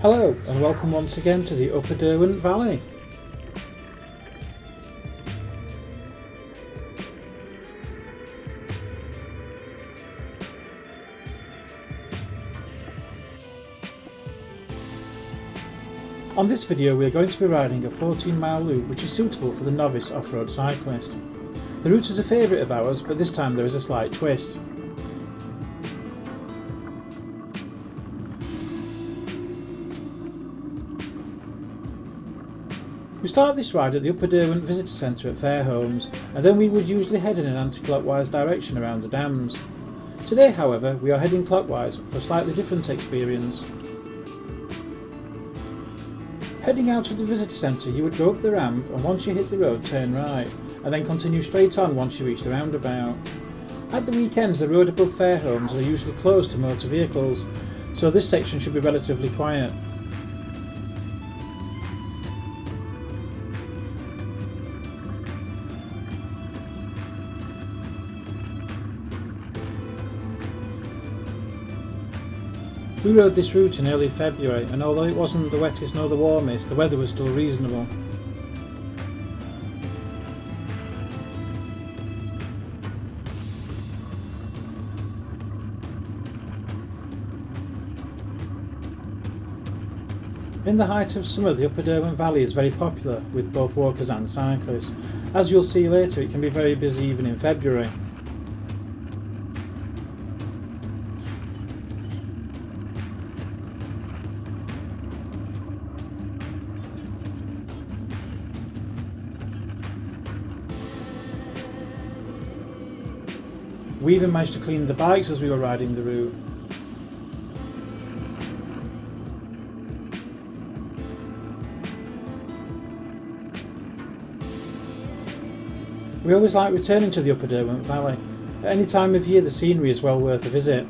Hello and welcome once again to the Upper Derwent Valley. On this video we are going to be riding a 14-mile loop which is suitable for the novice off-road cyclist. The route is a favourite of ours, but this time there is a slight twist. We start this ride at the Upper Derwent Visitor Centre at Fairholmes, and then we would usually head in an anti-clockwise direction around the dams. Today, however, we are heading clockwise for a slightly different experience. Heading out of the visitor centre, you would go up the ramp, and once you hit the road turn right, and then continue straight on once you reach the roundabout. At the weekends the road above Fairholmes are usually closed to motor vehicles, so this section should be relatively quiet. We rode this route in early February, and although it wasn't the wettest nor the warmest, the weather was still reasonable. In the height of summer, the Upper Derwent Valley is very popular with both walkers and cyclists. As you'll see later, it can be very busy even in February. We even managed to clean the bikes as we were riding the route. We always like returning to the Upper Derwent Valley. At any time of year the scenery is well worth a visit.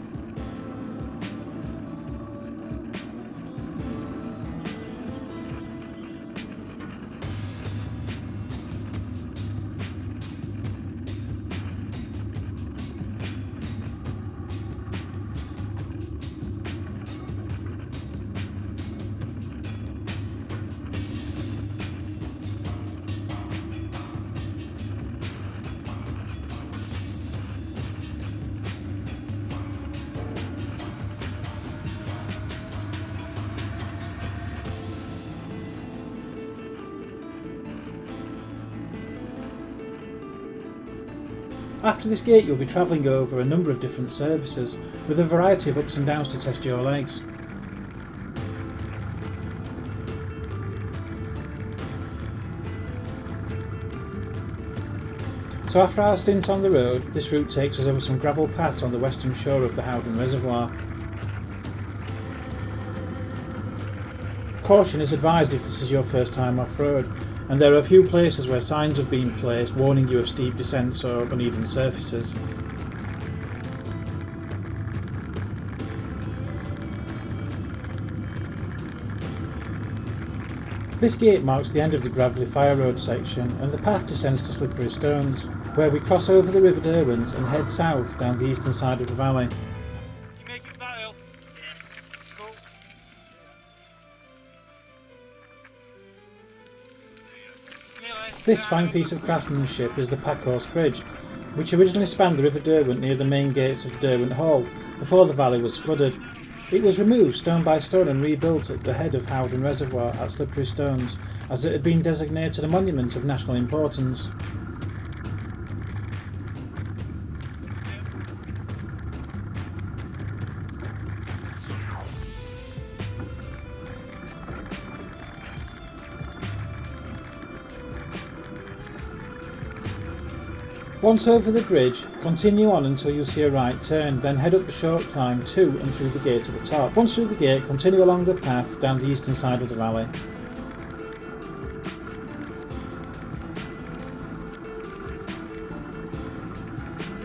After this gate you'll be travelling over a number of different surfaces, with a variety of ups and downs to test your legs. So after our stint on the road, this route takes us over some gravel paths on the western shore of the Howden Reservoir. Caution is advised if this is your first time off-road, and there are a few places where signs have been placed warning you of steep descents or uneven surfaces. This gate marks the end of the gravelly fire road section, and the path descends to slippery stones, where we cross over the River Derwent and head south down the eastern side of the valley. You make it that hill? Cool. This fine piece of craftsmanship is the Packhorse Bridge, which originally spanned the River Derwent near the main gates of Derwent Hall, before the valley was flooded. It was removed stone by stone and rebuilt at the head of Howden Reservoir at Slippery Stones, as it had been designated a monument of national importance. Once over the bridge, continue on until you see a right turn, then head up the short climb to and through the gate at the top. Once through the gate, continue along the path down the eastern side of the valley.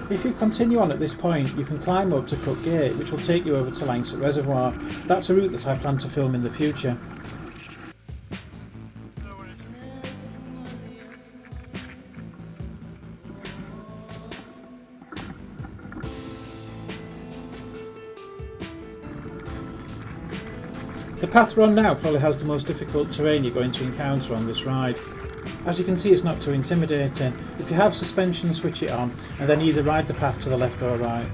If you continue on at this point, you can climb up to Cook Gate, which will take you over to Langsett Reservoir. That's a route that I plan to film in the future. The The path we're on now probably has the most difficult terrain you're going to encounter on this ride. As you can see, it's not too intimidating. If you have suspension, switch it on and then either ride the path to the left or right.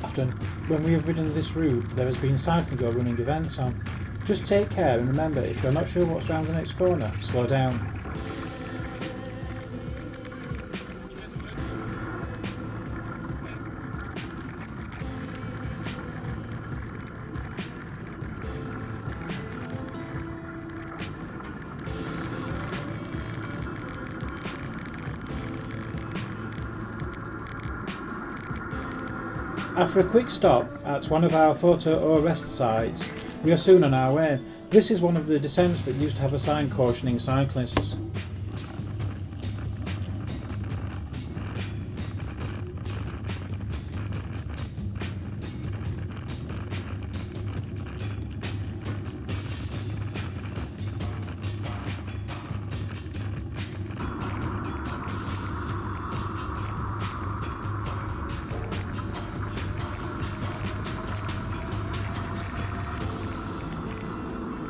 Often, when we have ridden this route, there has been cycling or running events on. Just take care and remember, if you're not sure what's around the next corner, slow down. After a quick stop at one of our photo or rest sites, we are soon on our way. This is one of the descents that used to have a sign cautioning cyclists.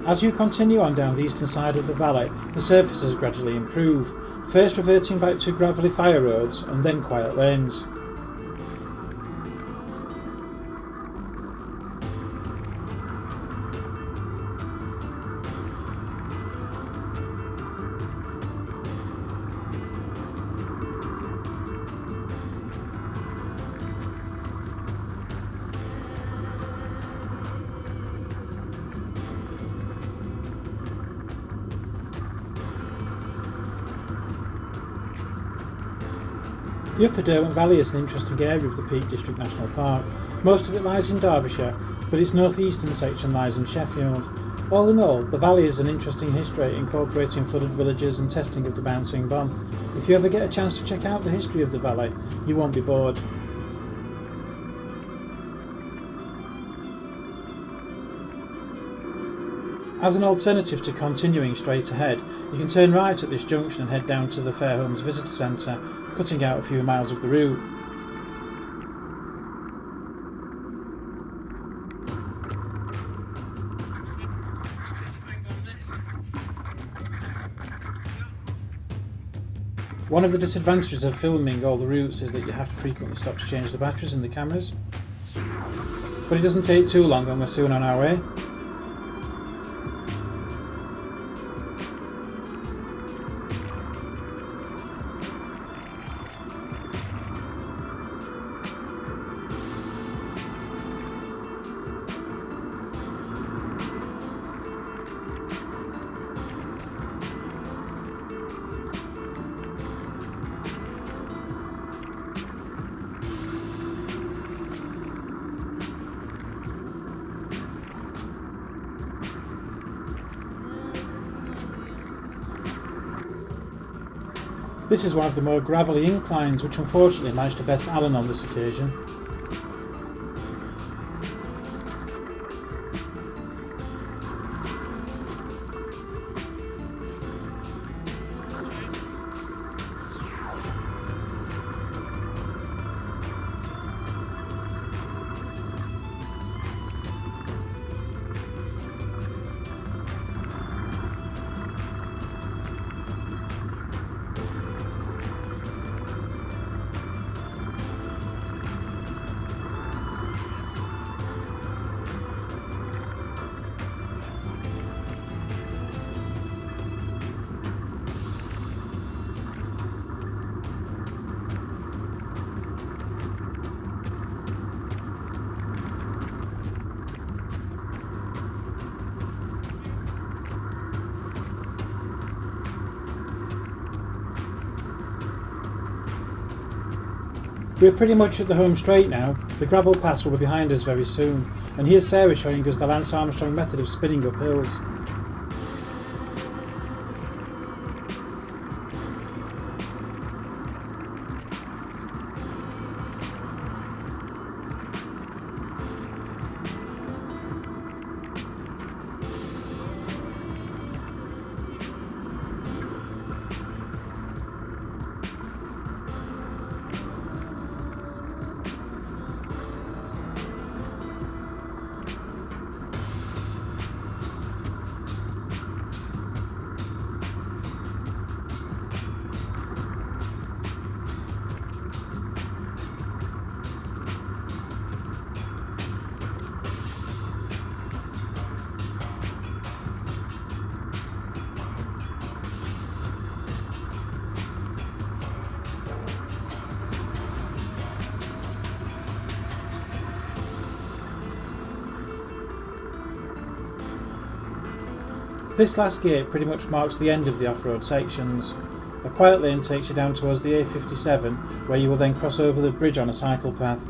As you continue on down the eastern side of the valley, the surfaces gradually improve, first reverting back to gravelly fire roads and then quiet lanes. The Upper Derwent Valley is an interesting area of the Peak District National Park. Most of it lies in Derbyshire, but its north-eastern section lies in Sheffield. All in all, the valley is an interesting history, incorporating flooded villages and testing of the bouncing bomb. If you ever get a chance to check out the history of the valley, you won't be bored. As an alternative to continuing straight ahead, you can turn right at this junction and head down to the Fairholmes Visitor Centre, cutting out a few miles of the route. One of the disadvantages of filming all the routes is that you have to frequently stop to change the batteries in the cameras. But it doesn't take too long and we're soon on our way. This is one of the more gravelly inclines, which unfortunately managed to best Alan on this occasion. We're pretty much at the home straight now. The gravel paths will be behind us very soon, and here's Sarah showing us the Lance Armstrong method of spinning up hills. This last gate pretty much marks the end of the off-road sections. A quiet lane takes you down towards the A57, where you will then cross over the bridge on a cycle path.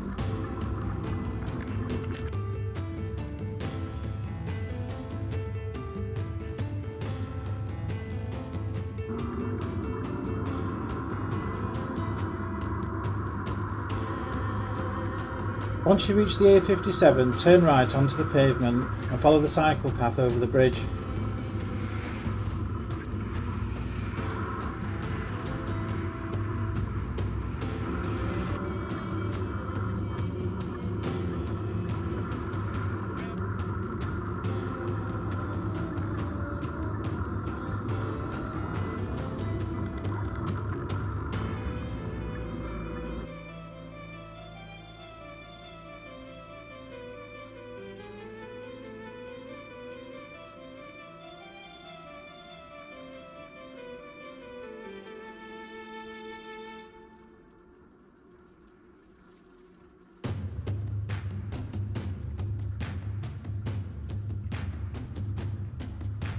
Once you reach the A57, turn right onto the pavement and follow the cycle path over the bridge.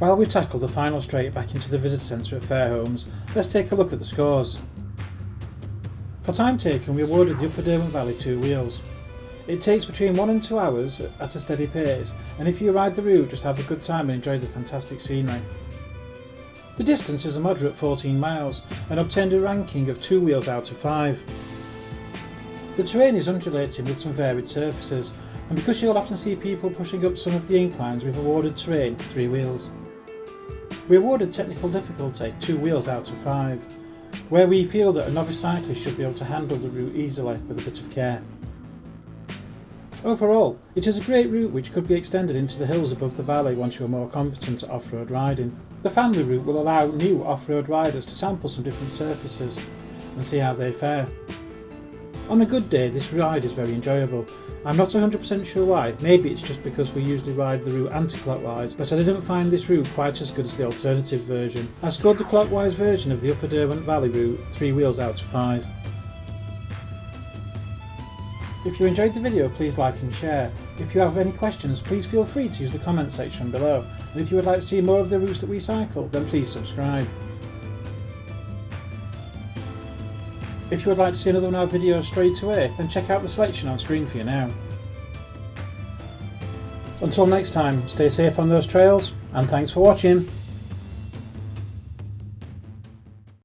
While we tackle the final straight back into the visitor centre at Fairholmes, let's take a look at the scores. For time taken, we awarded the Upper Derwent Valley 2 wheels. It takes between 1 and 2 hours at a steady pace, and if you ride the route, just have a good time and enjoy the fantastic scenery. The distance is a moderate 14 miles and obtained a ranking of 2 wheels out of 5. The terrain is undulating with some varied surfaces, and because you'll often see people pushing up some of the inclines, we've awarded terrain 3 wheels. We awarded technical difficulty 2 wheels out of 5, where we feel that a novice cyclist should be able to handle the route easily with a bit of care. Overall, it is a great route which could be extended into the hills above the valley once you are more competent at off-road riding. The family route will allow new off-road riders to sample some different surfaces and see how they fare. On a good day, this ride is very enjoyable. I'm not 100% sure why, maybe it's just because we usually ride the route anti-clockwise, but I didn't find this route quite as good as the alternative version. I scored the clockwise version of the Upper Derwent Valley route 3 wheels out of 5. If you enjoyed the video, please like and share. If you have any questions, please feel free to use the comment section below, and if you would like to see more of the routes that we cycle, then please subscribe. If you would like to see another one of our videos straight away, then check out the selection on screen for you now. Until next time, stay safe on those trails, and thanks for watching.